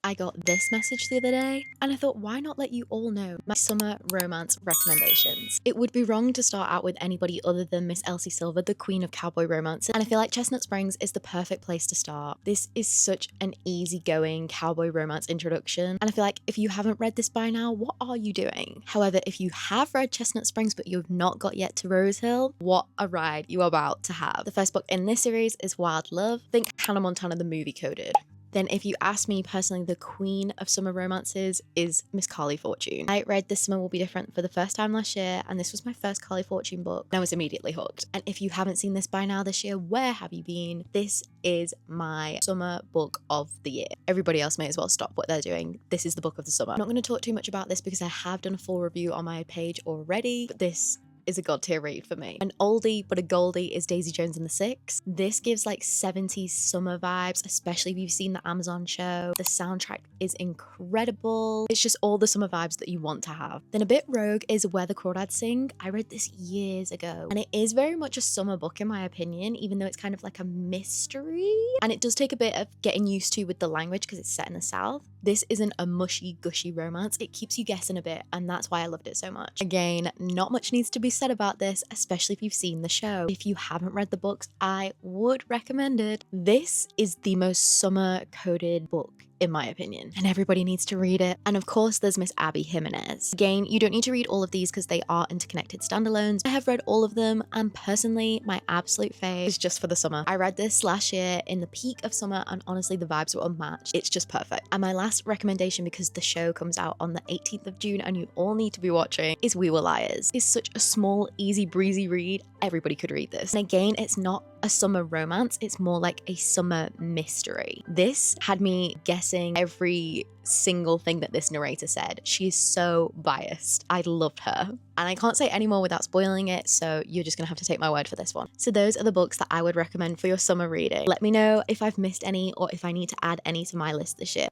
I got this message the other day, and I thought, why not let you all know my summer romance recommendations? It would be wrong to start out with anybody other than Miss Elsie Silver, the queen of cowboy romances, and I feel like Chestnut Springs is the perfect place to start. This is such an easygoing cowboy romance introduction, and I feel like if you haven't read this by now, what are you doing? However, if you have read Chestnut Springs but you've not got yet to Rose Hill, what a ride you are about to have. The first book in this series is Wild Love. Think Hannah Montana the movie coded. Then if you ask me personally, the queen of summer romances is Miss Carly Fortune. I read This Summer Will Be Different for the first time last year, and this was my first Carly Fortune book, and I was immediately hooked. And if you haven't seen this by now this year, where have you been? This is my summer book of the year. Everybody else may as well stop what they're doing. This is the book of the summer. I'm not going to talk too much about this because I have done a full review on my page already, but this is a god tier read for me. An oldie but a goldie is Daisy Jones and the Six. This gives like 70s summer vibes, especially if you've seen the Amazon show. The soundtrack is incredible. It's just all the summer vibes that you want to have. Then A Bit Rogue is Where the Crawdads Sing. I read this years ago, and it is very much a summer book in my opinion, even though it's kind of like a mystery. And it does take a bit of getting used to with the language because it's set in the South. This isn't a mushy, gushy romance. It keeps you guessing a bit, and that's why I loved it so much. Again, not much needs to be said about this, especially if you've seen the show. If you haven't read the books, I would recommend it. This is the most summer coded book in my opinion, and everybody needs to read it. And of course there's Miss Abby Jimenez. Again, you don't need to read all of these because they are interconnected standalones. I have read all of them, and personally my absolute fave is Just for the Summer. I read this last year in the peak of summer, and honestly the vibes were unmatched. It's just perfect. And my last recommendation, because the show comes out on the 18th of June and you all need to be watching, is We Were Liars. It's such a small, easy breezy read. Everybody could read this. And again, it's not a summer romance, it's more like a summer mystery. This had me guessing every single thing that this narrator said. She is so biased. I loved her. And I can't say any more without spoiling it, so you're just gonna have to take my word for this one. So those are the books that I would recommend for your summer reading. Let me know if I've missed any or if I need to add any to my list this year.